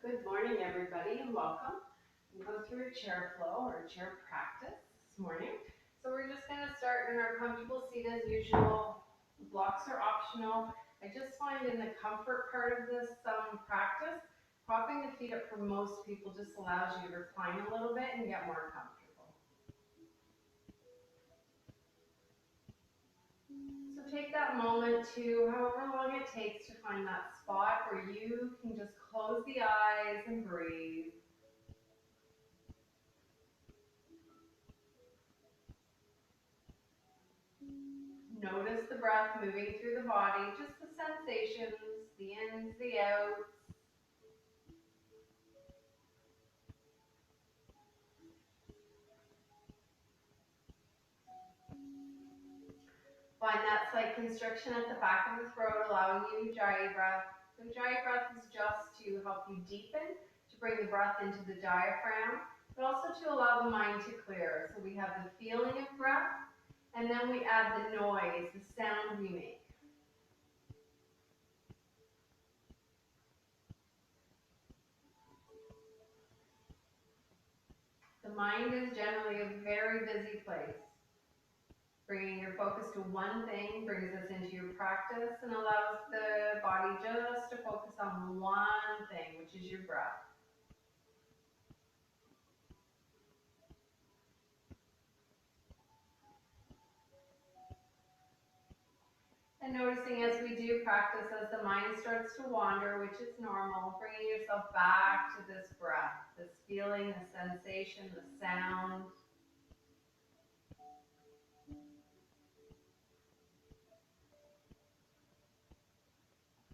Good morning, everybody, and welcome. We'll go through a chair flow or a chair practice this morning. So we're just going to start in our comfortable seat as usual. The blocks are optional. I just find in the comfort part of this practice, propping the feet up for most people just allows you to recline a little bit and get more comfortable. So take that moment to, however long it takes, to find that spot where you can just close the eyes and breathe. Notice the breath moving through the body, just the sensations, the ins, the outs. Find that slight constriction at the back of the throat, allowing you Ujjayi breath. So Ujjayi breath is just to help you deepen, to bring the breath into the diaphragm, but also to allow the mind to clear. So we have the feeling of breath, and then we add the noise, the sound we make. The mind is generally a very busy place. Bringing your focus to one thing brings us into your practice and allows the body just to focus on one thing, which is your breath. And noticing as we do practice, as the mind starts to wander, which is normal, bringing yourself back to this breath, this feeling, the sensation, the sound.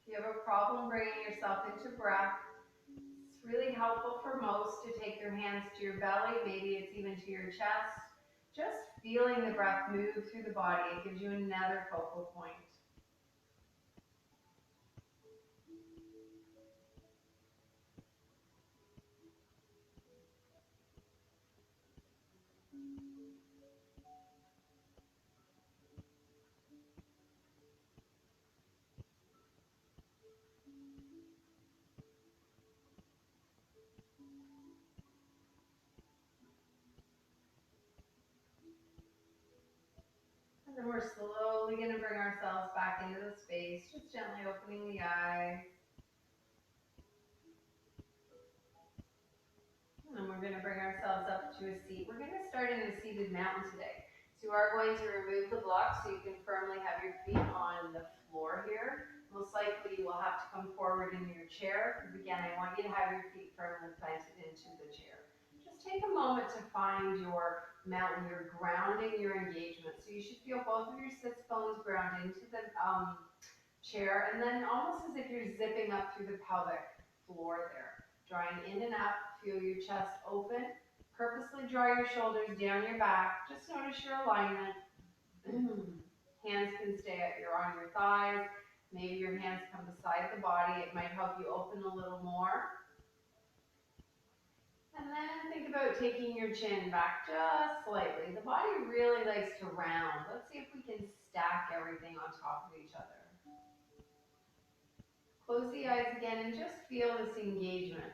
If you have a problem bringing yourself into breath, it's really helpful for most to take your hands to your belly, maybe it's even to your chest. Just feeling the breath move through the body, it gives you another focal point. And then we're slowly going to bring ourselves back into the space, just gently opening the eyes. And then we're going to bring ourselves up to a seat. We're going to start in a seated mountain today. So you are going to remove the block so you can firmly have your feet on the floor here. Most likely you will have to come forward in your chair, because again, I want you to have your feet firmly planted into the chair. Just take a moment to find your mountain, your grounding, your engagement. So you should feel both of your sits bones ground into the chair, and then almost as if you're zipping up through the pelvic floor there. Drawing in and up, feel your chest open. Purposely draw your shoulders down your back. Just notice your alignment. Hands can stay on your thighs. Maybe your hands come beside the body. It might help you open a little more. And then think about taking your chin back just slightly. The body really likes to round. Let's see if we can stack everything on top of each other. Close the eyes again and just feel this engagement.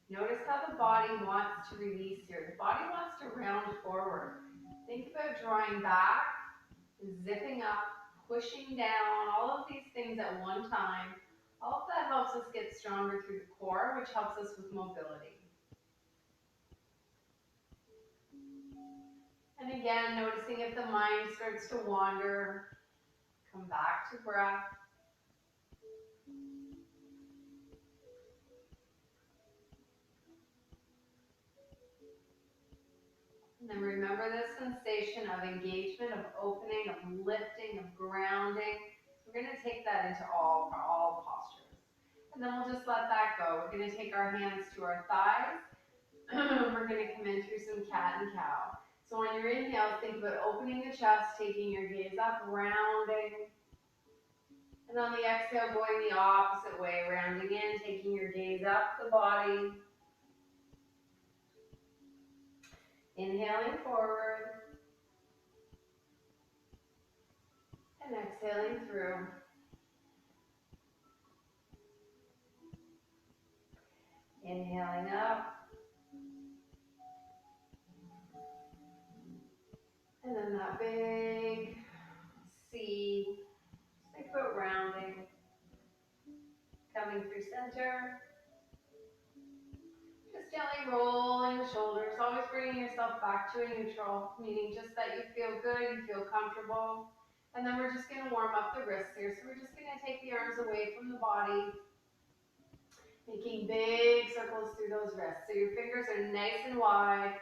Notice how the body wants to release here. The body wants to round forward. Think about drawing back, zipping up, pushing down, all of these things at one time. All of that helps us get stronger through the core, which helps us with mobility. And again, noticing if the mind starts to wander, come back to breath. And then remember this sensation of engagement, of opening, of lifting, of grounding. So we're going to take that into all postures. And then we'll just let that go. We're going to take our hands to our thighs. We're going to come in through some cat and cow. So on your inhale, think about opening the chest, taking your gaze up, rounding. And on the exhale, going the opposite way, rounding in, taking your gaze up the body. Inhaling forward. And exhaling through. Inhaling up. And then that big C. Think about rounding. Coming through center. Just gently rolling the shoulders, always bringing yourself back to a neutral, meaning just that you feel good, you feel comfortable. And then we're just going to warm up the wrists here. So we're just going to take the arms away from the body, making big circles through those wrists. So your fingers are nice and wide.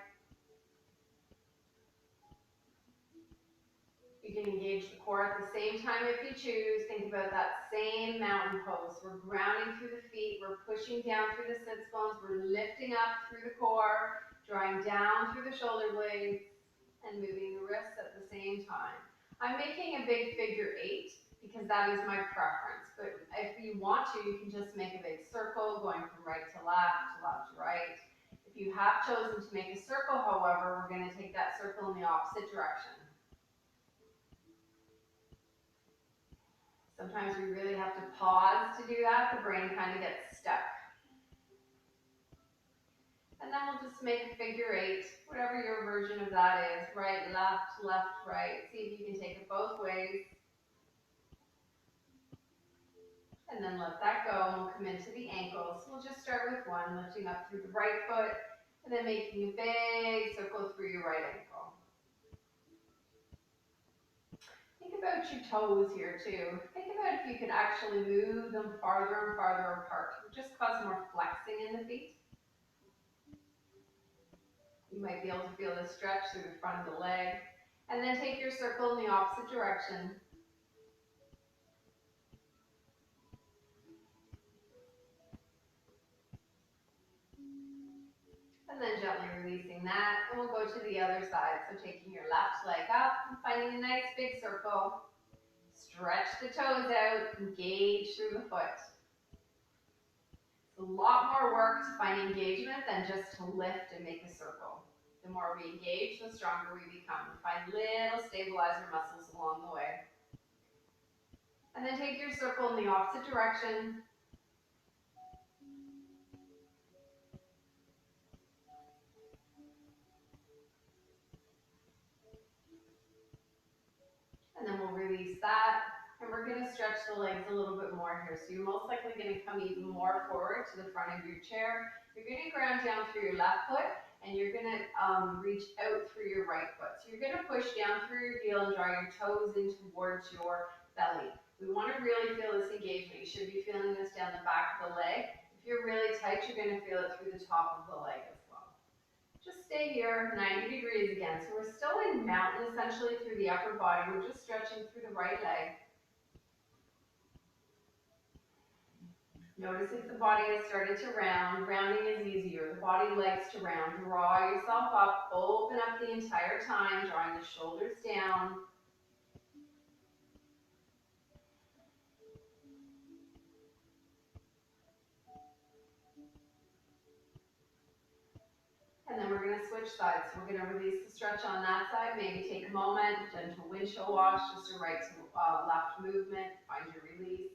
You can engage the core at the same time if you choose. Think about that same mountain pose. We're grounding through the feet. We're pushing down through the sits bones. We're lifting up through the core, drawing down through the shoulder blades, and moving the wrists at the same time. I'm making a big figure 8 because that is my preference. But if you want to, you can just make a big circle going from right to left to right. If you have chosen to make a circle, however, we're going to take that circle in the opposite direction. Sometimes we really have to pause to do that. The brain kind of gets stuck. And then we'll just make a figure 8, whatever your version of that is. Right, left, right. See if you can take it both ways. And then let that go, and we'll come into the ankles. We'll just start with one, lifting up through the right foot, and then making a big circle through your right ankle. Think about your toes here too. Think about if you could actually move them farther and farther apart. It would just cause more flexing in the feet. You might be able to feel the stretch through the front of the leg. And then take your circle in the opposite direction. And then gently releasing that. And we'll go to the other side. So taking your left leg up and finding a nice big circle. Stretch the toes out, engage through the foot. It's a lot more work to find engagement than just to lift and make a circle. The more we engage, the stronger we become. We find little stabilizer muscles along the way. And then take your circle in the opposite direction. And then we'll release that. And we're going to stretch the legs a little bit more here. So you're most likely going to come even more forward to the front of your chair. You're going to ground down through your left foot, and you're going to reach out through your right foot. So you're going to push down through your heel and draw your toes in towards your belly. We want to really feel this engagement. You should be feeling this down the back of the leg. If you're really tight, you're going to feel it through the top of the leg as well. Just stay here, 90 degrees again. So we're still in mountain essentially through the upper body. We're just stretching through the right leg. Notice if the body has started to round. Rounding is easier. The body likes to round. Draw yourself up. Open up the entire time, drawing the shoulders down. And then we're going to switch sides. So we're going to release the stretch on that side. Maybe take a moment, gentle windshield wash, just a right to left movement. Find your release.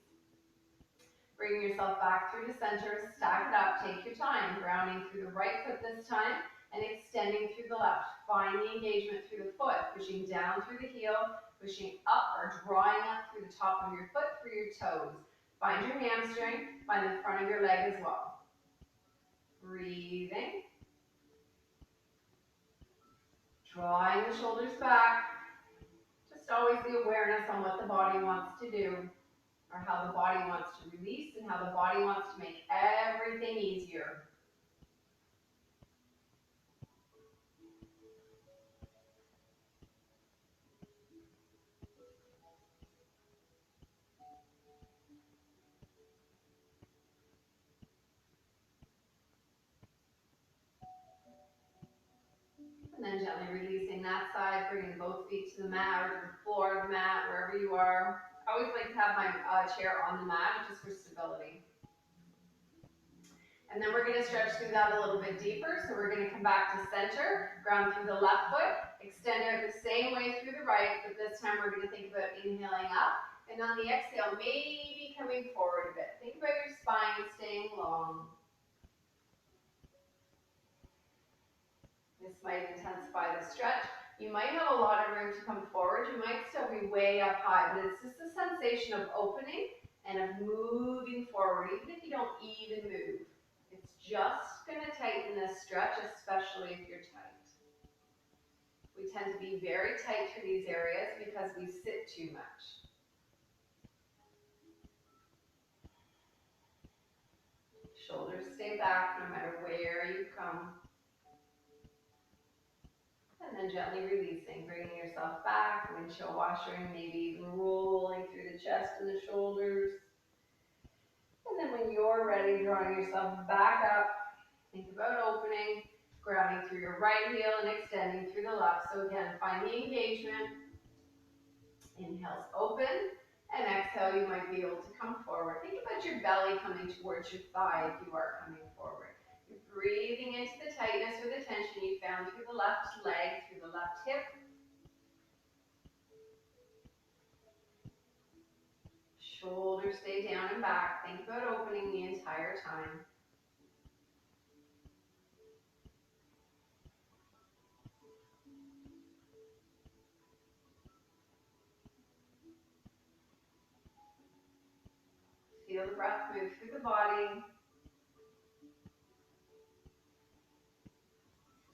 Bring yourself back through to center. Stack it up. Take your time. Grounding through the right foot this time and extending through the left. Find the engagement through the foot. Pushing down through the heel. Pushing up or drawing up through the top of your foot through your toes. Find your hamstring. Find the front of your leg as well. Breathing. Drawing the shoulders back. Just always the awareness on what the body wants to do, or how the body wants to release, and how the body wants to make everything easier. And then gently releasing that side, bringing both feet to the mat or to the floor of the mat, wherever you are. I always like to have my chair on the mat just for stability. And then we're going to stretch through that a little bit deeper. So we're going to come back to center, ground through the left foot, extend out the same way through the right, but this time we're going to think about inhaling up. And on the exhale, maybe coming forward a bit. Think about your spine staying long. This might intensify the stretch. You might have a lot of room to come forward. You might still be way up high, but it's just a sensation of opening and of moving forward, even if you don't even move. It's just going to tighten this stretch, especially if you're tight. We tend to be very tight through these areas because we sit too much. Shoulders stay back no matter where you come. And then gently releasing, bringing yourself back, windshield washing, maybe rolling through the chest and the shoulders. And then when you're ready, drawing yourself back up, think about opening, grounding through your right heel and extending through the left. So again, find the engagement. Inhales open, and exhale, you might be able to come forward. Think about your belly coming towards your thigh if you are coming forward. You're breathing into the tightness or the tension you found through the left leg, through the left hip. Shoulders stay down and back. Think about opening the entire time. Feel the breath move through the body.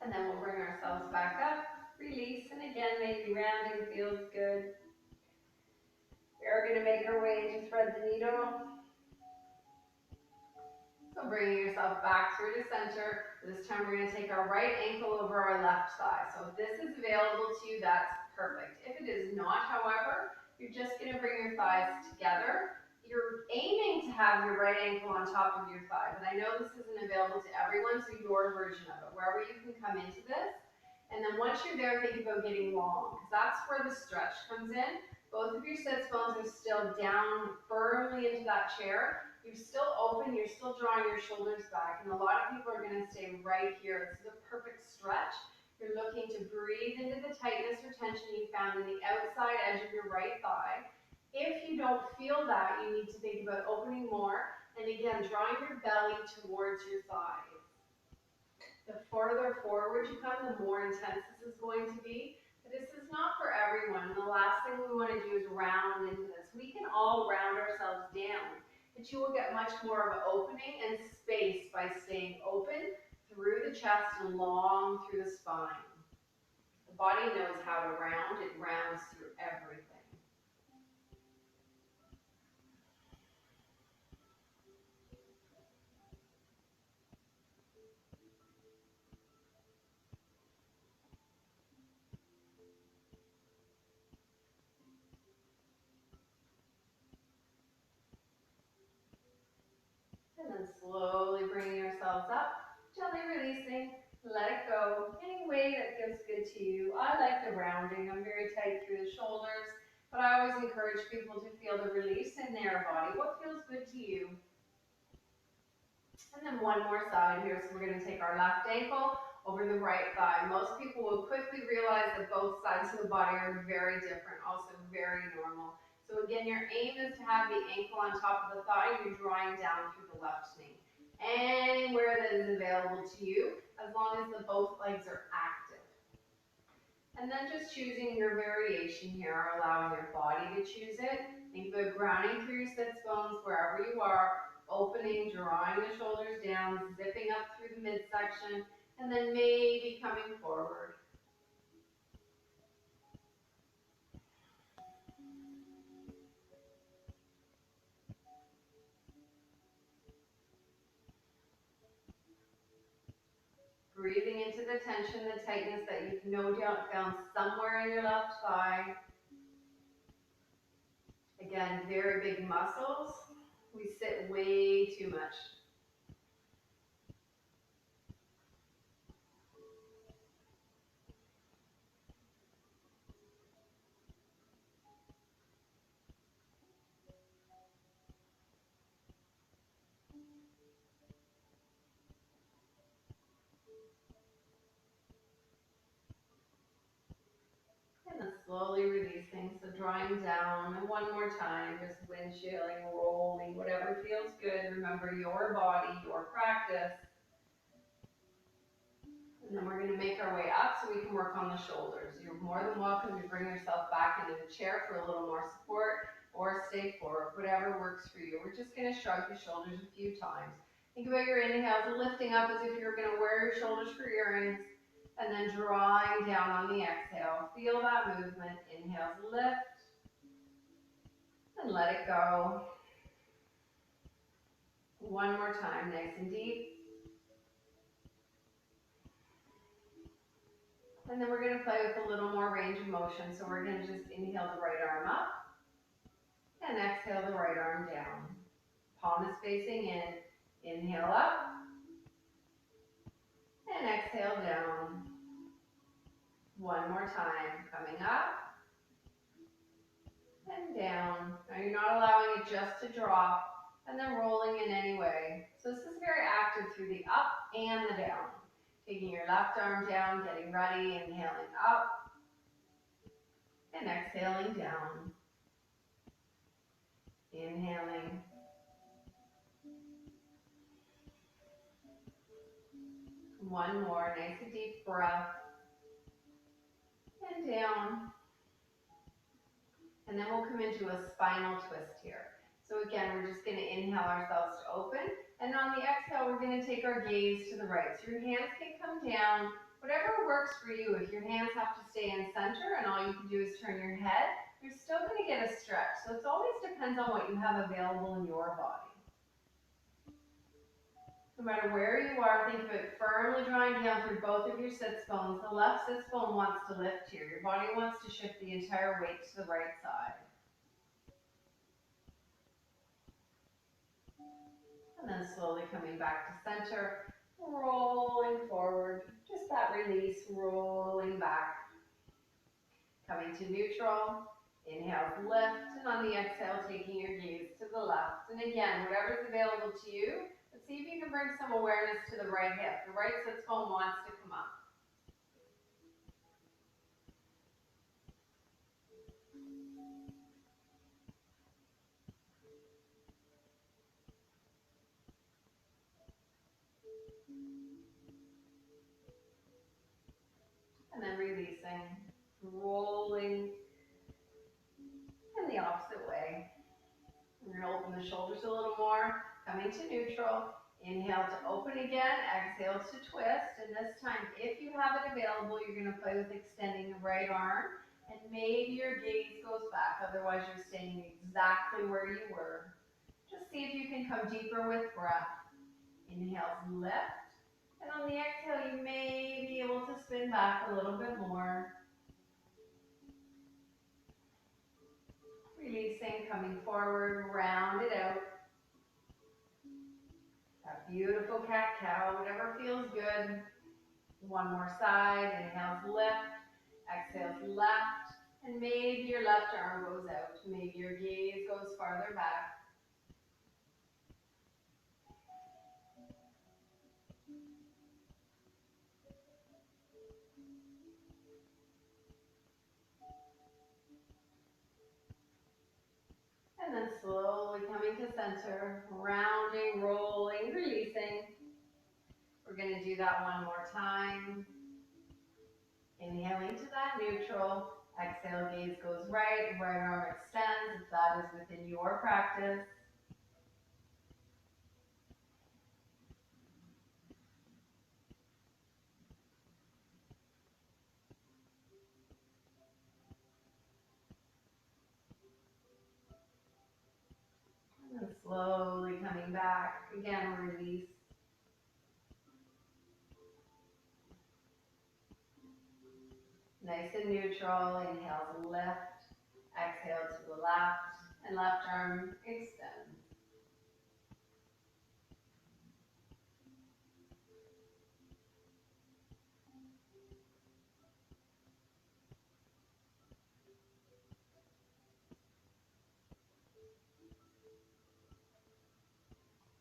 And then we'll bring ourselves back up, release, and again, maybe rounding feels good. We are going to make our way to thread the needle. So bringing yourself back through the center. This time we're going to take our right ankle over our left thigh. So if this is available to you, that's perfect. If it is not, however, you're just going to bring your thighs together. You're aiming to have your right ankle on top of your thigh, but I know this isn't available to everyone, so your version of it, wherever you can come into this. And then once you're there, think about getting long, because that's where the stretch comes in. Both of your sits bones are still down firmly into that chair. You're still open, you're still drawing your shoulders back, and a lot of people are going to stay right here. This is a perfect stretch. You're looking to breathe into the tightness or tension you found in the outside edge of your right thigh. If you don't feel that, you need to think about opening more, and again, drawing your belly towards your thighs. The farther forward you come, the more intense this is going to be. But this is not for everyone. The last thing we want to do is round into this. We can all round ourselves down, but you will get much more of an opening and space by staying open through the chest and long through the spine. The body knows how to round. It rounds through everything. And then slowly bringing yourselves up, gently releasing, let it go. Any way that feels good to you. I like the rounding. I'm very tight through the shoulders, but I always encourage people to feel the release in their body. What feels good to you? And then one more side here. So we're going to take our left ankle over the right thigh. Most people will quickly realize that both sides of the body are very different, also very normal. So again, your aim is to have the ankle on top of the thigh. You're drawing down through the left knee. Anywhere that is available to you, as long as both legs are active. And then just choosing your variation here, allowing your body to choose it. Think about grounding through your sits bones wherever you are, opening, drawing the shoulders down, zipping up through the midsection, and then maybe coming forward. Breathing into the tension, the tightness that you've no doubt found somewhere in your left thigh. Again, very big muscles. We sit way too much. And then slowly releasing, so drawing down, and one more time, just windchilling, rolling, whatever feels good. Remember your body, your practice. And And then we're going to make our way up so we can work on the shoulders. You're more than welcome to bring yourself back into the chair for a little more support or stay forward, whatever works for you. We're just going to shrug the shoulders a few times. Think about your inhales, lifting up as if you're going to wear your shoulders for earrings, and then drawing down on the exhale. Feel that movement. Inhales, lift, and let it go. One more time, nice and deep. And then we're going to play with a little more range of motion. So we're going to just inhale the right arm up and exhale the right arm down. Palm is facing in. Inhale up and exhale down. One more time. Coming up and down. Now you're not allowing it just to drop and then rolling in any way. So this is very active through the up and the down. Taking your left arm down, getting ready, inhaling up and exhaling down. Inhaling. One more, nice and deep breath. And down. And then we'll come into a spinal twist here. So again, we're just going to inhale ourselves to open. And on the exhale, we're going to take our gaze to the right. So your hands can come down, whatever works for you. If your hands have to stay in center and all you can do is turn your head, you're still going to get a stretch. So it always depends on what you have available in your body. No matter where you are, think of it firmly drawing down through both of your sits bones. The left sits bone wants to lift here. Your body wants to shift the entire weight to the right side. And then slowly coming back to center, rolling forward. Just that release, rolling back. Coming to neutral. Inhale, lift, and on the exhale, taking your gaze to the left. And again, whatever's available to you, but see if you can bring some awareness to the right hip. The right sits bone wants to come up. And then releasing, rolling, and the opposite way. We're going to open the shoulders a little more, coming to neutral. Inhale to open again, exhale to twist, and this time, if you have it available, you're going to play with extending the right arm, and maybe your gaze goes back, otherwise you're staying exactly where you were. Just see if you can come deeper with breath. Inhale, lift, and on the exhale, you may be able to spin back a little bit more. Releasing, coming forward, round it out. That beautiful cat-cow, whatever feels good. One more side, inhales, lift, exhales, left, and maybe your left arm goes out. Maybe your gaze goes farther back. And then slowly coming to center, rounding, rolling, releasing. We're going to do that one more time. Inhaling to that neutral. Exhale, gaze goes right, right arm extends if that is within your practice. And then slowly coming back. Again, release. Nice and neutral. Inhale, lift. Exhale to the left. And left arm extend.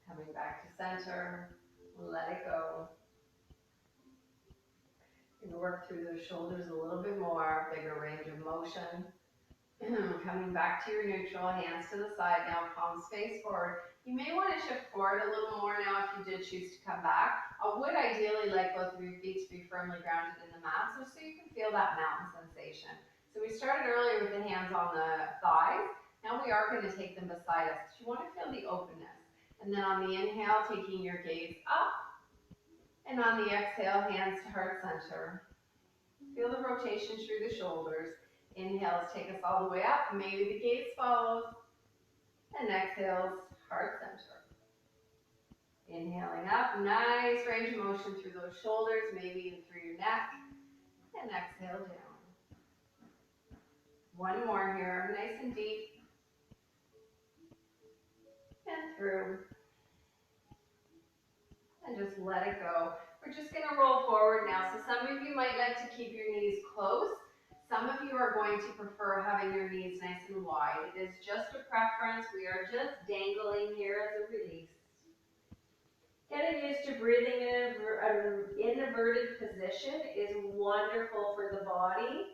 Coming back to center. Let it go. You can work through those shoulders a little bit more. Bigger range of motion. Coming back to your neutral, hands to the side now, palms face forward. You may want to shift forward a little more now if you did choose to come back. I would ideally like both of your feet to be firmly grounded in the mat so you can feel that mountain sensation. So we started earlier with the hands on the thighs. Now we are going to take them beside us because you want to feel the openness. And then on the inhale, taking your gaze up. And on the exhale, hands to heart center. Feel the rotation through the shoulders. Inhales take us all the way up. Maybe the gaze follows. And exhales, heart center. Inhaling up, nice range of motion through those shoulders, maybe even through your neck. And exhale down. One more here, nice and deep. And through. And just let it go. We're just going to roll forward now. So some of you might like to keep your knees close. Some of you are going to prefer having your knees nice and wide. It is just a preference. We are just dangling here as a release. Getting used to breathing in an inverted position is wonderful for the body.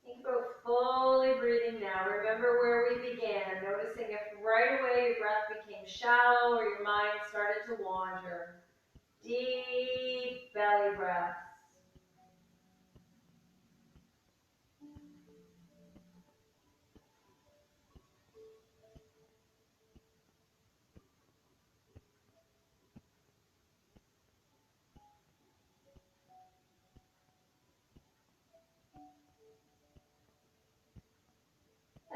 Think about fully breathing now. Remember where we began. Noticing if right away your breath became shallow or your mind started to wander. Deep belly breaths.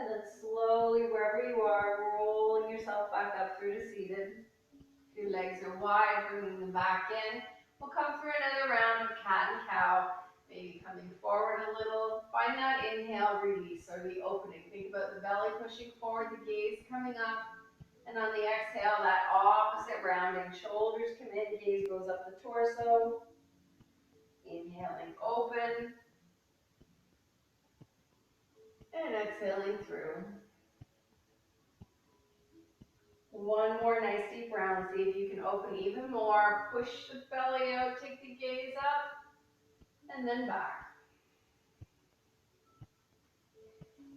And then slowly, wherever you are, rolling yourself back up through to seated. If your legs are wide, bringing them back in. We'll come through another round of cat and cow. Maybe coming forward a little. Find that inhale, release, or the opening. Think about the belly pushing forward, the gaze coming up. And on the exhale, that opposite rounding. Shoulders come in, gaze goes up the torso. Inhaling, open. And exhaling through. One more nice deep round. See if you can open even more. Push the belly out, take the gaze up, and then back.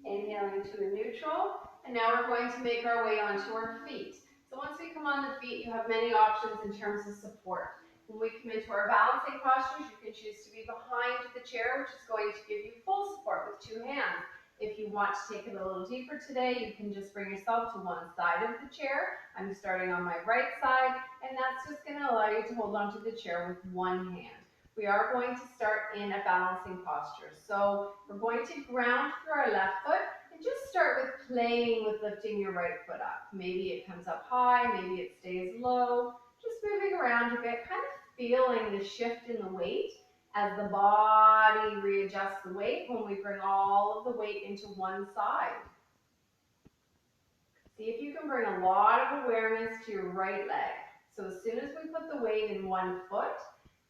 Inhaling to a neutral, and now we're going to make our way onto our feet. So once we come on the feet, you have many options in terms of support. When we come into our balancing postures, you can choose to be behind the chair, which is going to give you full support with two hands. If you want to take it a little deeper today, you can just bring yourself to one side of the chair. I'm starting on my right side, and that's just going to allow you to hold onto the chair with one hand. We are going to start in a balancing posture. So we're going to ground through our left foot and just start with playing with lifting your right foot up. Maybe it comes up high, maybe it stays low. Just moving around a bit, kind of feeling the shift in the weight as the body readjusts the weight when we bring all of the weight into one side. See if you can bring a lot of awareness to your right leg. So as soon as we put the weight in one foot,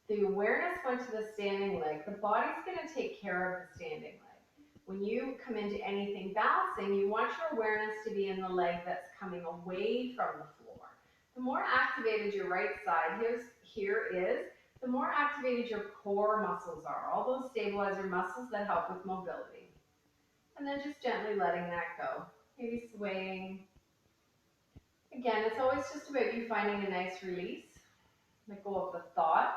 the awareness went to the standing leg. The body's going to take care of the standing leg. When you come into anything balancing, you want your awareness to be in the leg that's coming away from the floor. The more activated your right side here is, the more activated your core muscles are, all those stabilizer muscles that help with mobility. And then just gently letting that go. Maybe swaying. Again, it's always just about you finding a nice release. Let go of the thoughts.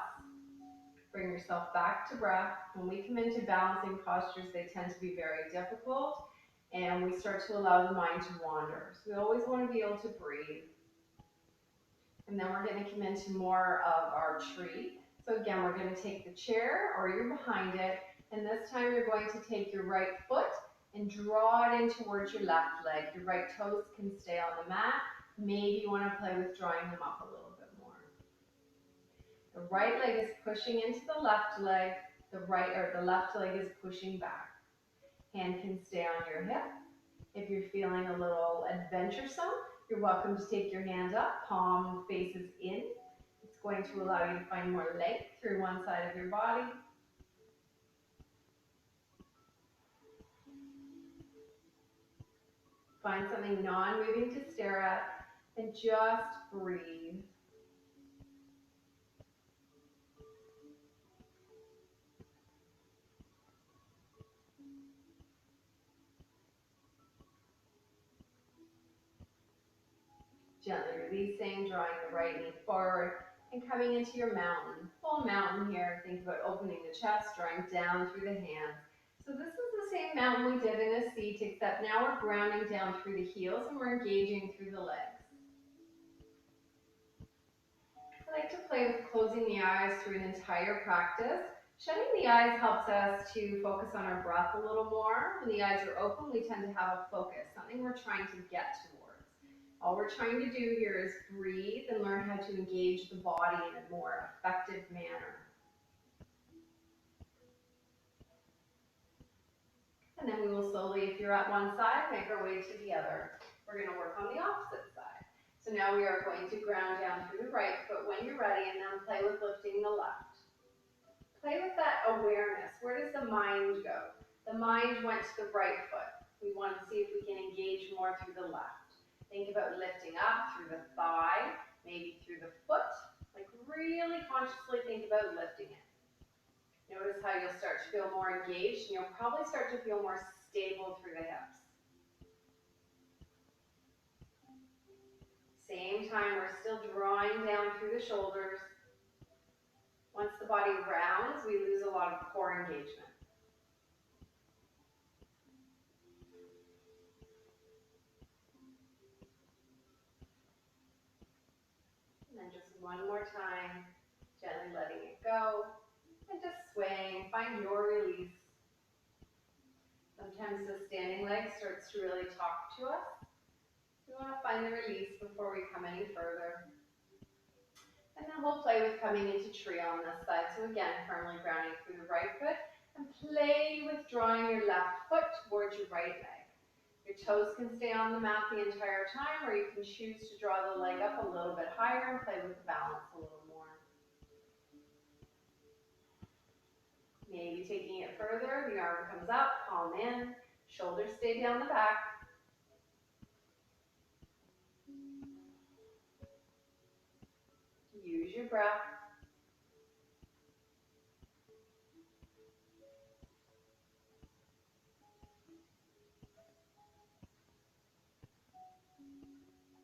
Bring yourself back to breath. When we come into balancing postures, they tend to be very difficult, and we start to allow the mind to wander. So we always want to be able to breathe. And then we're going to come into more of our tree. So again, we're going to take the chair, or you're behind it, and this time you're going to take your right foot and draw it in towards your left leg. Your right toes can stay on the mat. Maybe you want to play with drawing them up a little bit more. The right leg is pushing into the left leg. The left leg is pushing back. Hand can stay on your hip. If you're feeling a little adventuresome, you're welcome to take your hand up, palm faces in. It's going to allow you to find more length through one side of your body. Find something non-moving to stare at and just breathe. Gently releasing, drawing the right knee forward, and coming into your mountain. Full mountain here. Think about opening the chest, drawing down through the hands. So this is the same mountain we did in a seat, except now we're grounding down through the heels and we're engaging through the legs. I like to play with closing the eyes through an entire practice. Shutting the eyes helps us to focus on our breath a little more. When the eyes are open, we tend to have a focus, something we're trying to get towards. All we're trying to do here is breathe and learn how to engage the body in a more effective manner. And then we will slowly, if you're at one side, make our way to the other. We're going to work on the opposite side. So now we are going to ground down through the right foot when you're ready, and then play with lifting the left. Play with that awareness. Where does the mind go? The mind went to the right foot. We want to see if we can engage more through the left. Think about lifting up through the thigh, maybe through the foot. Like really consciously think about lifting it. Notice how you'll start to feel more engaged, and you'll probably start to feel more stable through the hips. Same time, we're still drawing down through the shoulders. Once the body rounds, we lose a lot of core engagement. And then just one more time, gently letting it go, and just swaying, find your release. Sometimes the standing leg starts to really talk to us. We want to find the release before we come any further. And then we'll play with coming into tree on this side. So again, firmly grounding through the right foot, and play with drawing your left foot towards your right leg. Your toes can stay on the mat the entire time, or you can choose to draw the leg up a little bit higher and play with the balance a little more. Maybe taking it further, the arm comes up, palm in, shoulders stay down the back. Use your breath.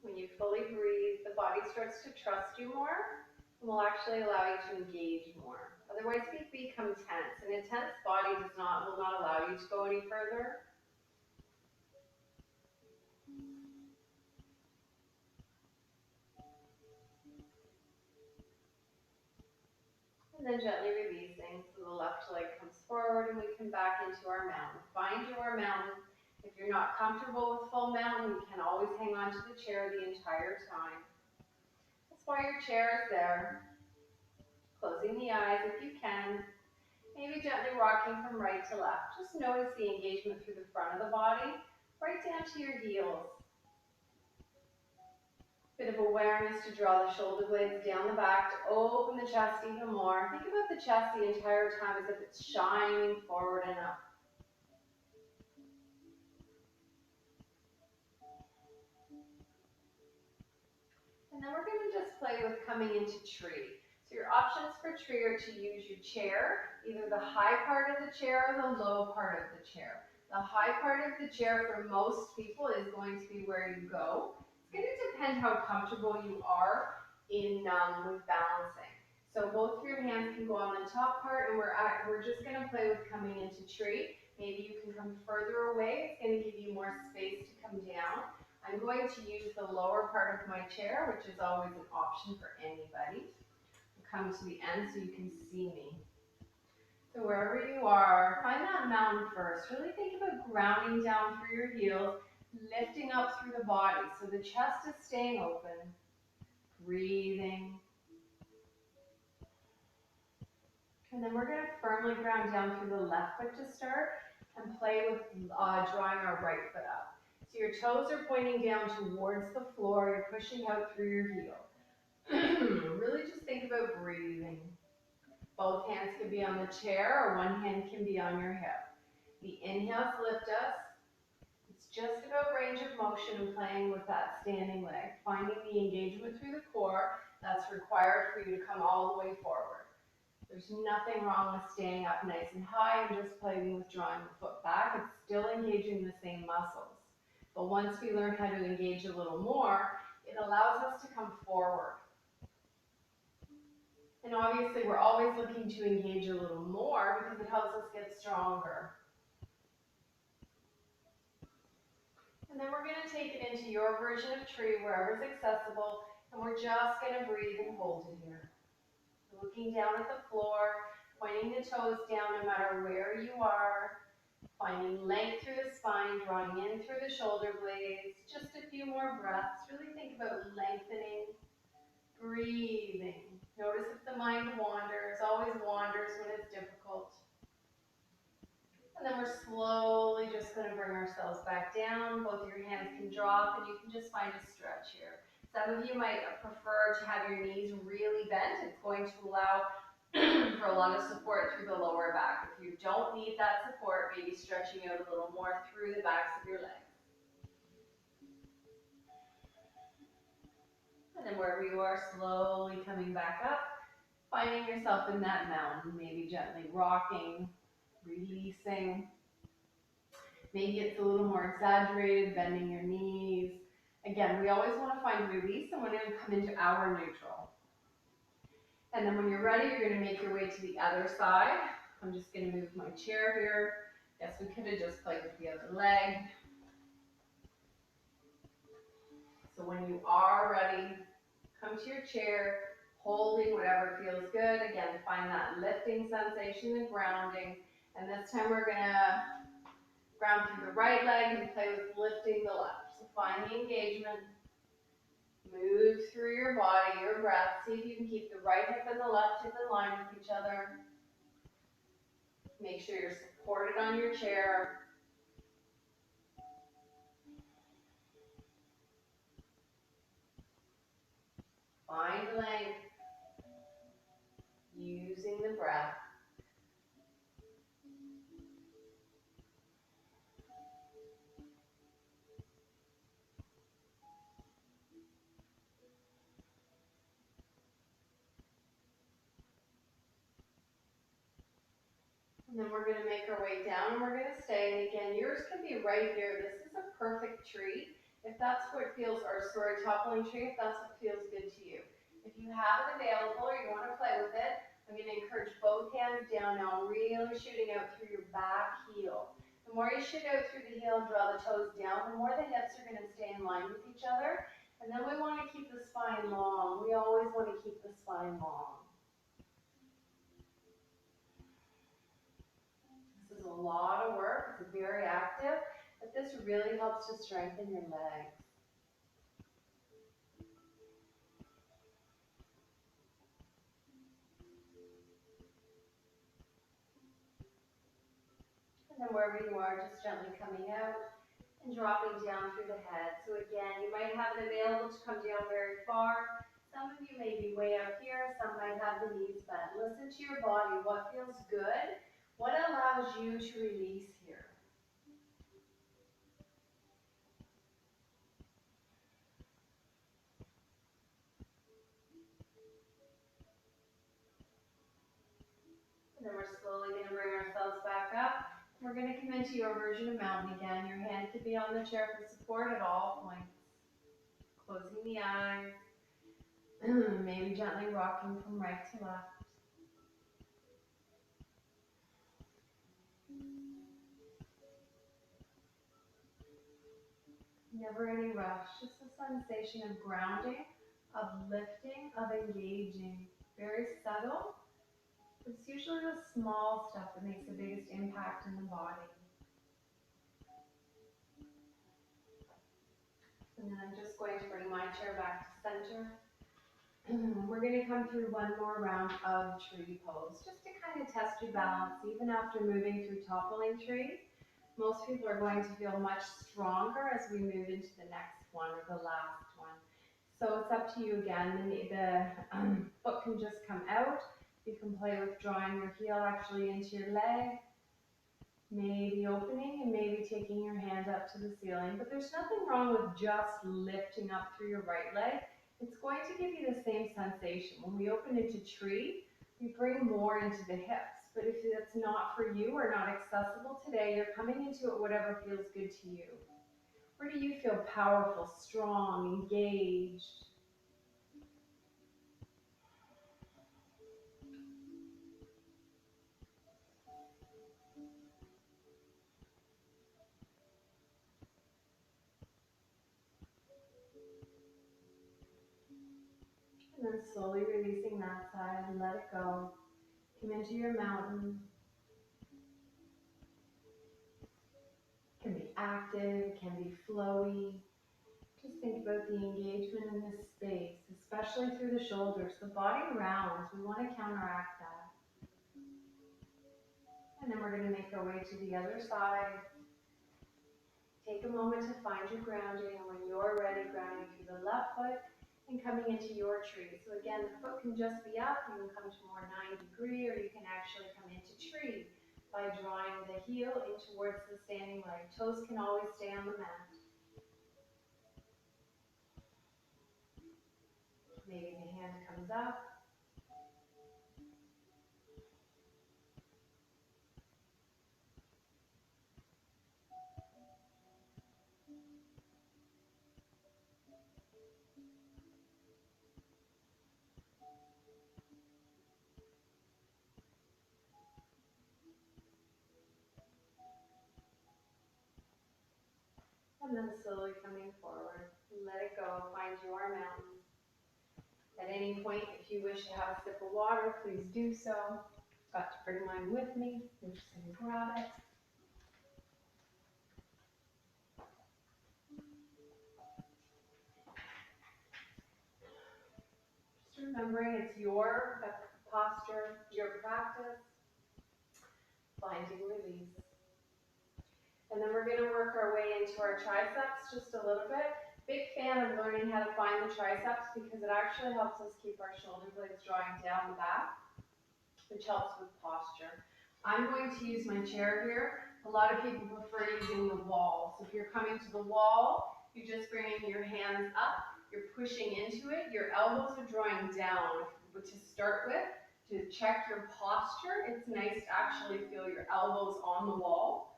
When you fully breathe, the body starts to trust you more and will actually allow you to engage more. Otherwise, we become tense, and a tense body will not allow you to go any further. And then gently releasing, so the left leg comes forward and we come back into our mountain. Find your mountain. If you're not comfortable with full mountain, you can always hang on to the chair the entire time. That's why your chair is there. Closing the eyes if you can. Maybe gently rocking from right to left. Just notice the engagement through the front of the body, right down to your heels. Bit of awareness to draw the shoulder blades down the back to open the chest even more. Think about the chest the entire time as if it's shining forward and up. And then we're going to just play with coming into tree. So your options for tree are to use your chair, either the high part of the chair or the low part of the chair. The high part of the chair for most people is going to be where you go. It's going to depend how comfortable you are with balancing. So both of your hands can go on the top part, and we're just going to play with coming into tree. Maybe you can come further away. It's going to give you more space to come down. I'm going to use the lower part of my chair, which is always an option for anybody. I'll come to the end so you can see me. So wherever you are, find that mountain first. Really think about grounding down through your heels, lifting up through the body. So the chest is staying open. Breathing. And then we're going to firmly ground down through the left foot to start and play with drawing our right foot up. So your toes are pointing down towards the floor. You're pushing out through your heel. Really just think about breathing. Both hands can be on the chair or one hand can be on your hip. The inhales lift us. It's just about range of motion and playing with that standing leg, finding the engagement through the core that's required for you to come all the way forward. There's nothing wrong with staying up nice and high and just playing with drawing the foot back. It's still engaging the same muscles. But once we learn how to engage a little more, It allows us to come forward. And obviously we're always looking to engage a little more because it helps us get stronger. And then we're gonna take it into your version of tree, wherever's accessible, and we're just gonna breathe and hold it here. Looking down at the floor, pointing the toes down no matter where you are, finding length through the spine, drawing in through the shoulder blades. Just a few more breaths. Really think about lengthening, breathing. Notice if the mind wanders, always wanders when it's difficult. And then we're slowly just going to bring ourselves back down. Both your hands can drop and you can just find a stretch here. Some of you might prefer to have your knees really bent. It's going to allow for a lot of support through the lower back. If you don't need that support, maybe stretching out a little more through the backs of your legs. And then wherever you are, slowly coming back up, finding yourself in that mountain, maybe gently rocking, releasing. Maybe it's a little more exaggerated, bending your knees. Again, we always want to find release and we're going to come into our neutral. And then when you're ready, you're going to make your way to the other side. I'm just going to move my chair here. Guess we could have just played with the other leg. So when you are ready, come to your chair, holding whatever feels good. Again, find that lifting sensation and grounding. And this time we're going to ground through the right leg and play with lifting the left. So find the engagement. Move through your body, your breath. See if you can keep the right hip and the left hip in line with each other. Make sure you're supported on your chair. Find length. Using the breath. And then we're going to make our way down and we're going to stay. And again, yours can be right here. This is a perfect tree. If that's what feels, or sorry, toppling tree, if that's what feels good to you. If you have it available or you want to play with it, I'm going to encourage both hands down now, really shooting out through your back heel. The more you shoot out through the heel and draw the toes down, the more the hips are going to stay in line with each other. And then we want to keep the spine long. We always want to keep the spine long. This is a lot of work. It's very active, but this really helps to strengthen your legs. And then wherever you are, just gently coming out and dropping down through the head. So again, you might have it available to come down very far. Some of you may be way out here. Some might have the knees bent. Listen to your body. What feels good? What allows you to release here? And then we're slowly going to bring ourselves back up. We're going to come into your version of mountain again. Your hand could be on the chair for support at all points. Closing the eyes. Maybe gently rocking from right to left. Never any rush, just a sensation of grounding, of lifting, of engaging. Very subtle. It's usually the small stuff that makes the biggest impact in the body. And then I'm just going to bring my chair back to center. We're going to come through one more round of tree pose, just to kind of test your balance, even after moving through toppling tree. Most people are going to feel much stronger as we move into the next one or the last one. So it's up to you again. The foot can just come out. You can play with drawing your heel actually into your leg, maybe opening and maybe taking your hand up to the ceiling. But there's nothing wrong with just lifting up through your right leg. It's going to give you the same sensation. When we open into tree, we bring more into the hips. But if it's not for you or not accessible today, you're coming into it whatever feels good to you. Where do you feel powerful, strong, engaged? And then slowly releasing that side and let it go. Come into your mountain. It can be active, it can be flowy. Just think about the engagement in this space, especially through the shoulders. The body rounds, we want to counteract that. And then we're going to make our way to the other side. Take a moment to find your grounding, and when you're ready, grounding through the left foot and coming into your tree. So again, the foot can just be up, you can come to more 9-degree, or you can actually come into tree by drawing the heel in towards the standing leg. Toes can always stay on the mat. Maybe the hand comes up. And then slowly coming forward. Let it go. Find your mountain. At any point, if you wish to have a sip of water, please do so. Got to bring mine with me. I'm just going to grab it. Just remembering it's your posture, your practice. Finding release. And then we're going to work our way into our triceps just a little bit. Big fan of learning how to find the triceps because it actually helps us keep our shoulder blades drawing down the back, which helps with posture. I'm going to use my chair here. A lot of people prefer using the wall. So if you're coming to the wall, you're just bringing your hands up, you're pushing into it, your elbows are drawing down. But to start with, to check your posture, it's nice to actually feel your elbows on the wall.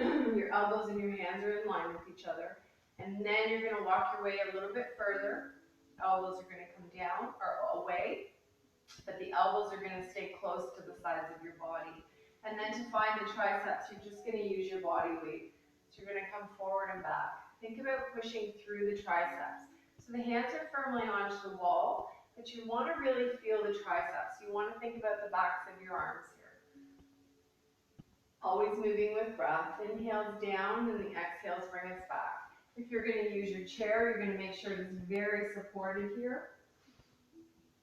Your elbows and your hands are in line with each other. And then you're going to walk your way a little bit further. Elbows are going to come down or away, but the elbows are going to stay close to the sides of your body. And then to find the triceps, you're just going to use your body weight. So you're going to come forward and back. Think about pushing through the triceps. So the hands are firmly onto the wall, but you want to really feel the triceps. You want to think about the backs of your arms here. Always moving with breath. Inhales down and the exhales bring us back. If you're going to use your chair, you're going to make sure it's very supported here.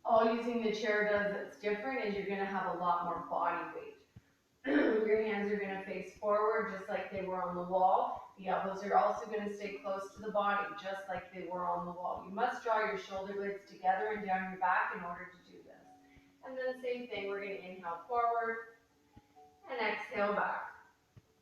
All using the chair does that's different is you're going to have a lot more body weight. Your hands are going to face forward just like they were on the wall. The elbows are also going to stay close to the body just like they were on the wall. You must draw your shoulder blades together and down your back in order to do this. And then same thing, we're going to inhale forward and exhale back.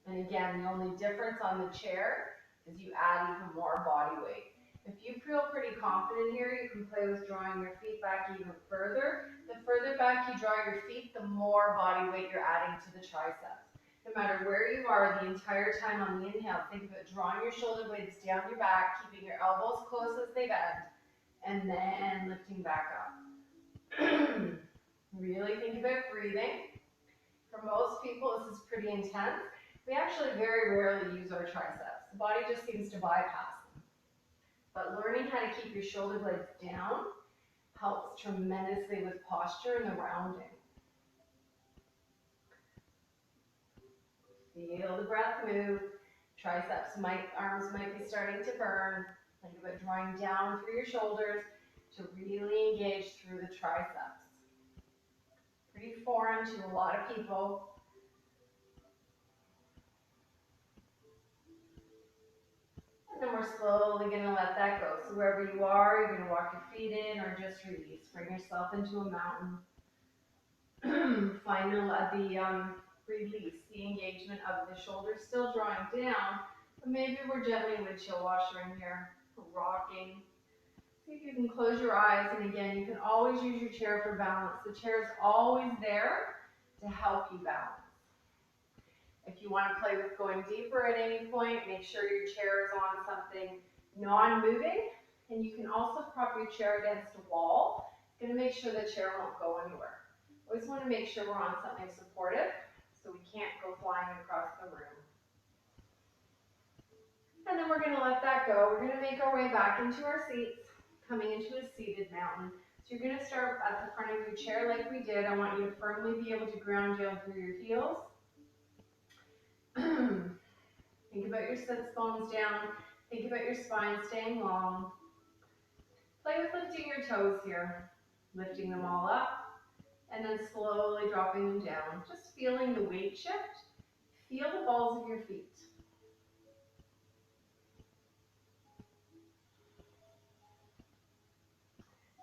And again, the only difference on the chair is you add even more body weight. If you feel pretty confident here, you can play with drawing your feet back even further. The further back you draw your feet, the more body weight you're adding to the triceps. No matter where you are the entire time on the inhale, think about drawing your shoulder blades down your back, keeping your elbows close as they bend, and then lifting back up. Really think about breathing. For most people, this is pretty intense. We actually very rarely use our triceps. The body just seems to bypass them. But learning how to keep your shoulder blades down helps tremendously with posture and the rounding. Feel the breath move. Arms might be starting to burn. Think about drawing down through your shoulders to really engage through the triceps. Pretty foreign to a lot of people. And then we're slowly going to let that go. So wherever you are, you're going to walk your feet in or just release. Bring yourself into a mountain. Find the release, the engagement of the shoulders still drawing down. But maybe we're gently windshield washering here, rocking. See if you can close your eyes. And again, you can always use your chair for balance. The chair is always there to help you balance. If you want to play with going deeper at any point, make sure your chair is on something non-moving, and you can also prop your chair against a wall. It's going to make sure the chair won't go anywhere. Always want to make sure we're on something supportive so we can't go flying across the room. And then we're going to let that go. We're going to make our way back into our seats, coming into a seated mountain. So you're going to start at the front of your chair like we did. I want you to firmly be able to ground down through your heels. Think about your sits bones down. Think about your spine staying long. Play with lifting your toes here. Lifting them all up and then slowly dropping them down. Just feeling the weight shift. Feel the balls of your feet.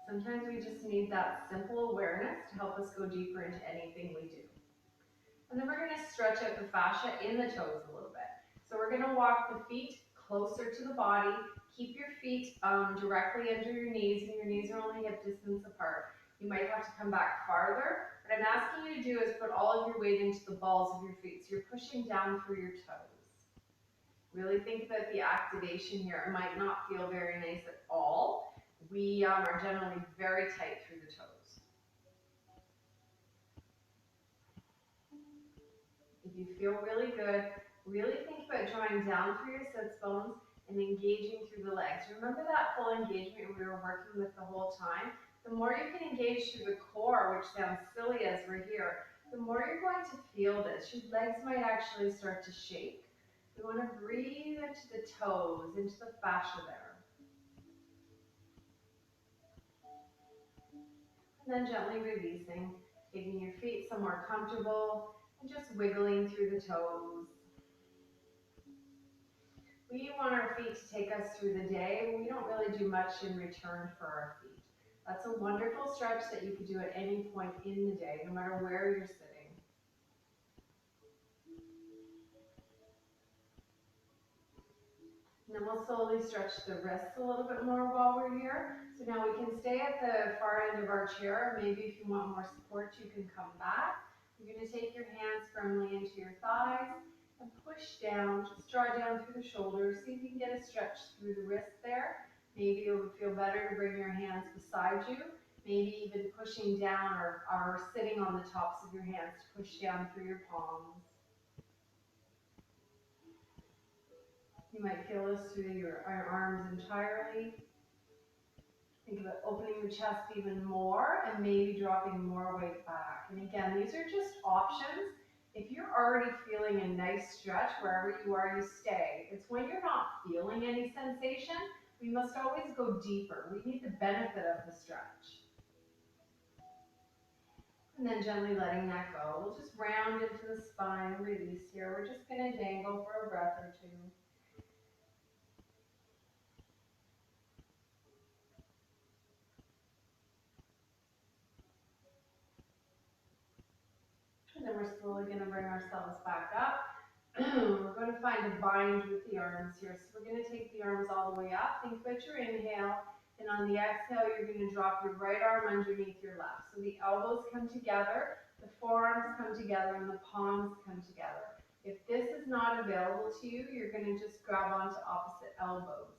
Sometimes we just need that simple awareness to help us go deeper into anything we do. And then we're going to stretch out the fascia in the toes a little bit. So we're going to walk the feet closer to the body. Keep your feet directly under your knees, and your knees are only hip distance apart. You might have to come back farther. What I'm asking you to do is put all of your weight into the balls of your feet. So you're pushing down through your toes. Really think about the activation here. It might not feel very nice at all. We are generally very tight through the toes. If you feel really good, really think about drawing down through your sits bones and engaging through the legs. Remember that full engagement we were working with the whole time? The more you can engage through the core, which sounds silly as we're here, the more you're going to feel this. Your legs might actually start to shake. We want to breathe into the toes, into the fascia there. And then gently releasing, taking your feet somewhere comfortable and just wiggling through the toes. We want our feet to take us through the day. We don't really do much in return for our feet. That's a wonderful stretch that you could do at any point in the day, no matter where you're sitting. And then we'll slowly stretch the wrists a little bit more while we're here. So now we can stay at the far end of our chair. Maybe if you want more support, you can come back. You're going to take your hands firmly into your thighs and push down. Just draw down through the shoulders. See if you can get a stretch through the wrist there. Maybe it would feel better to bring your hands beside you. Maybe even pushing down or sitting on the tops of your hands to push down through your palms. You might feel this through your arms entirely. Think about opening the chest even more and maybe dropping more weight back. And again, these are just options. If you're already feeling a nice stretch, wherever you are, you stay. It's when you're not feeling any sensation, we must always go deeper. We need the benefit of the stretch. And then gently letting that go. We'll just round into the spine, release here. We're just going to dangle for a breath or two. And then we're slowly going to bring ourselves back up. We're going to find a bind with the arms here. So we're going to take the arms all the way up. Think about your inhale. And on the exhale, you're going to drop your right arm underneath your left. So the elbows come together, the forearms come together, and the palms come together. If this is not available to you, you're going to just grab onto opposite elbows.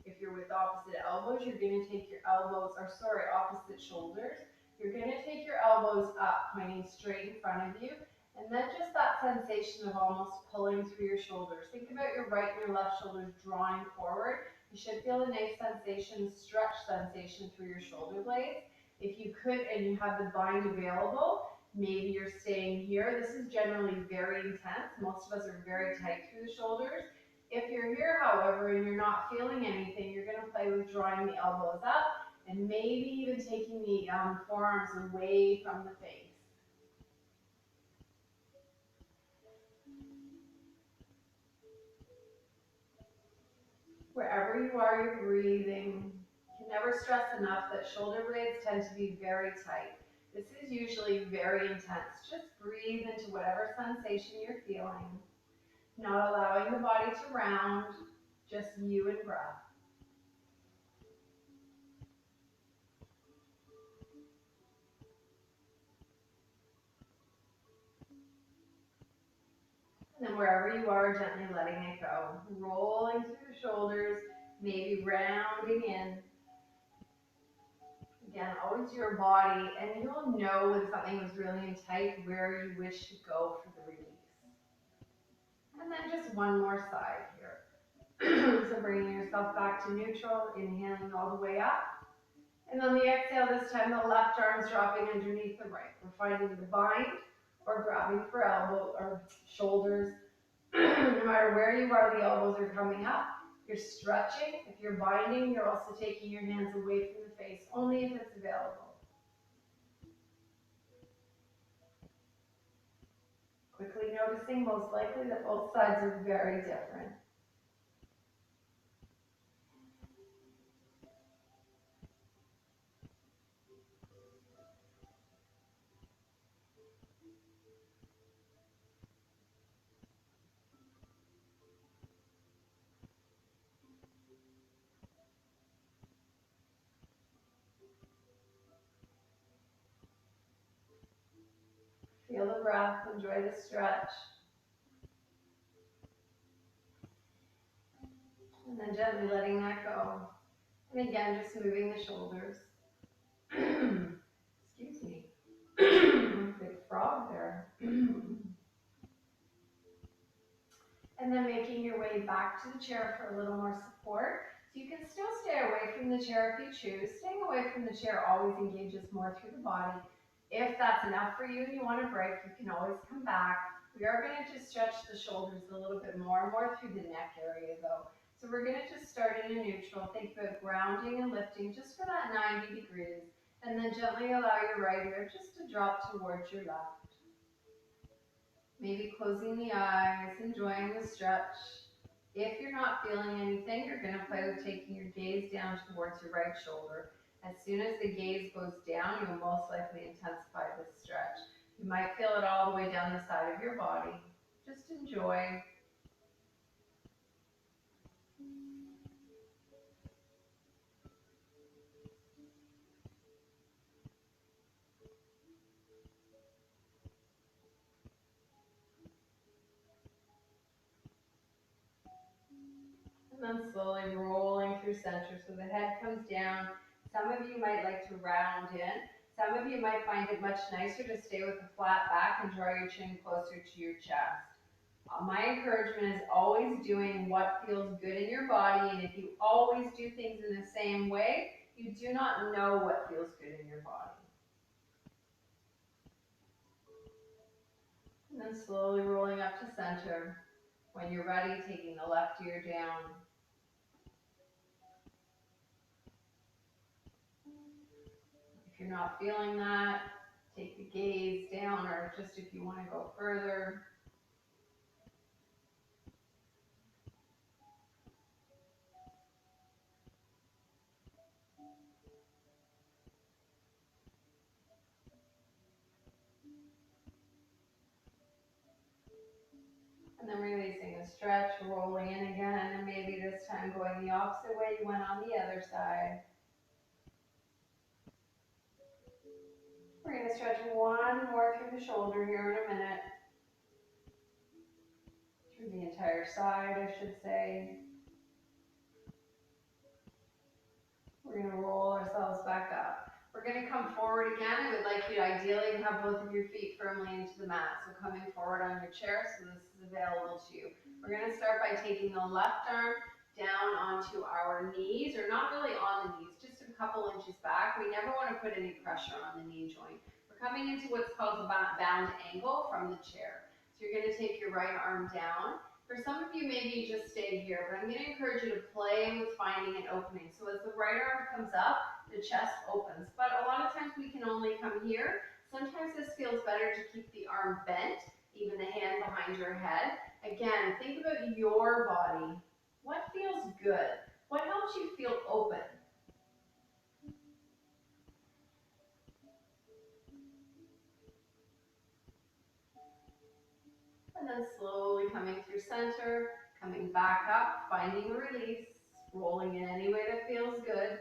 If you're with opposite elbows, you're going to take your opposite shoulders. You're going to take your elbows up, pointing straight in front of you. And then just that sensation of almost pulling through your shoulders. Think about your right and your left shoulders drawing forward. You should feel a nice sensation, stretch sensation through your shoulder blades. If you could and you have the bind available, maybe you're staying here. This is generally very intense. Most of us are very tight through the shoulders. If you're here, however, and you're not feeling anything, you're going to play with drawing the elbows up and maybe even taking the forearms away from the face. Wherever you are, you're breathing. You can never stress enough that shoulder blades tend to be very tight. This is usually very intense. Just breathe into whatever sensation you're feeling. Not allowing the body to round, just you and breath. And then then wherever you are, gently letting it go. Rolling through the shoulders, maybe rounding in. Again, always your body, and you'll know when something was really tight where you wish to go for the release. And then just one more side here. So bringing yourself back to neutral, inhaling all the way up. And on the exhale, this time the left arm is dropping underneath the right. We're finding the bind or grabbing for elbow or shoulders. No matter where you are, the elbows are coming up. You're stretching. If you're binding, you're also taking your hands away from the face, only if it's available. Quickly noticing, most likely, that both sides are very different. Feel the breath, enjoy the stretch. And then gently letting that go. And again, just moving the shoulders. Excuse me. Big frog there. And then making your way back to the chair for a little more support. So you can still stay away from the chair if you choose. Staying away from the chair always engages more through the body. If that's enough for you and you want to break, you can always come back. We are going to just stretch the shoulders a little bit more through the neck area though. So we're going to just start in a neutral. Think about grounding and lifting just for that 90 degrees. And then gently allow your right ear just to drop towards your left. Maybe closing the eyes, enjoying the stretch. If you're not feeling anything, you're going to play with taking your gaze down towards your right shoulder. As soon as the gaze goes down, you'll most likely intensify this stretch. You might feel it all the way down the side of your body. Just enjoy. And then slowly rolling through center. So the head comes down. Some of you might like to round in. Some of you might find it much nicer to stay with a flat back and draw your chin closer to your chest. My encouragement is always doing what feels good in your body, and if you always do things in the same way, you do not know what feels good in your body. And then slowly rolling up to center. When you're ready, taking the left ear down. If you're not feeling that, take the gaze down, or just if you want to go further. And then releasing the stretch, rolling in again, and maybe this time going the opposite way you went on the other side. We're going to stretch one more through the shoulder here in a minute. Through the entire side, I should say. We're going to roll ourselves back up. We're going to come forward again. I would like you to ideally have both of your feet firmly into the mat. So coming forward on your chair, so this is available to you. We're going to start by taking the left arm down onto our knees, or not really on the knees, just a couple inches back. We never want to put any pressure on the knee joint. We're coming into what's called a bound angle from the chair. So you're going to take your right arm down. For some of you, maybe you just stay here, but I'm going to encourage you to play with finding an opening. So as the right arm comes up, the chest opens. But a lot of times we can only come here. Sometimes this feels better to keep the arm bent, even the hand behind your head. Again, think about your body. What feels good? What helps you feel open? And then slowly coming through center, coming back up, finding a release, rolling in any way that feels good.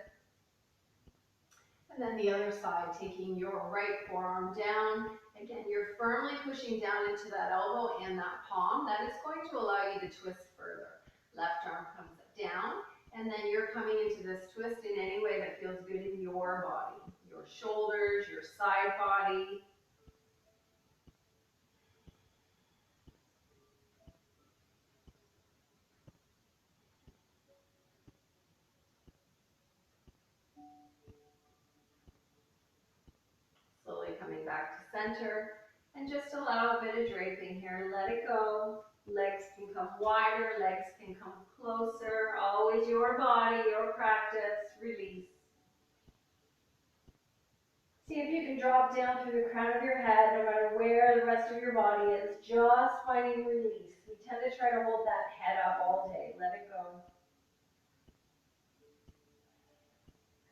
And then the other side, taking your right forearm down Again, you're firmly pushing down into that elbow and that palm. That is going to allow you to twist further. Left arm comes down, and then you're coming into this twist in any way that feels good in your body. Your shoulders, your side body. Slowly coming back to center. And just allow a bit of draping here. Let it go. Legs can come wider, legs can come closer. Always your body, your practice. Release. See if you can drop down through the crown of your head, no matter where the rest of your body is. Just finding release. We tend to try to hold that head up all day. Let it go.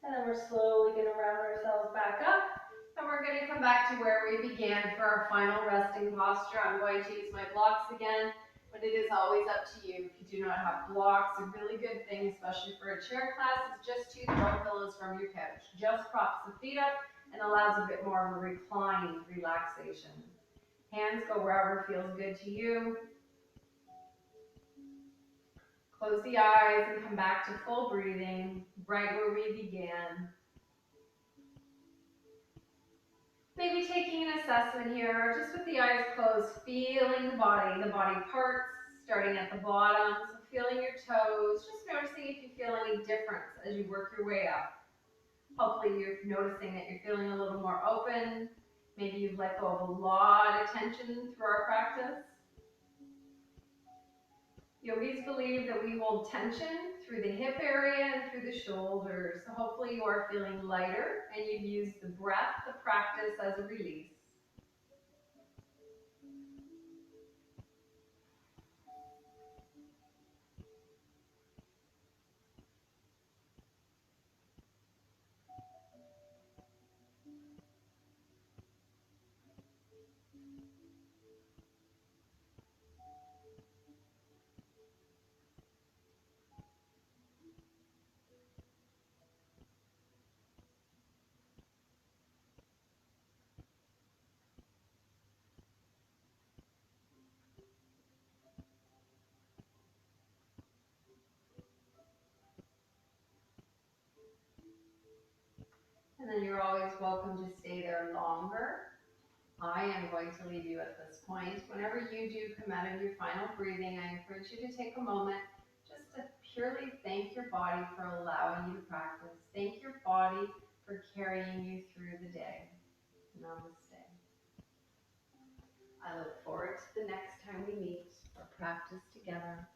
And then we're slowly going to round ourselves back up. And we're going to come back to where we began for our final resting posture. I'm going to use my blocks again, but it is always up to you. If you do not have blocks, a really good thing, especially for a chair class, is just to throw pillows from your couch. Just props the feet up and allows a bit more of a reclined relaxation. Hands go wherever feels good to you. Close the eyes and come back to full breathing, right where we began. Maybe taking an assessment here, just with the eyes closed, feeling the body parts, starting at the bottom, so feeling your toes, just noticing if you feel any difference as you work your way up. Hopefully you're noticing that you're feeling a little more open. Maybe you've let go of a lot of tension through our practice. Yogis believe that we hold tension through the hip area and through the shoulders. So hopefully you are feeling lighter and you've used the breath, the practice as a release. And then you're always welcome to stay there longer. I am going to leave you at this point. Whenever you do come out of your final breathing, I encourage you to take a moment just to purely thank your body for allowing you to practice. Thank your body for carrying you through the day. Namaste. I look forward to the next time we meet or practice together.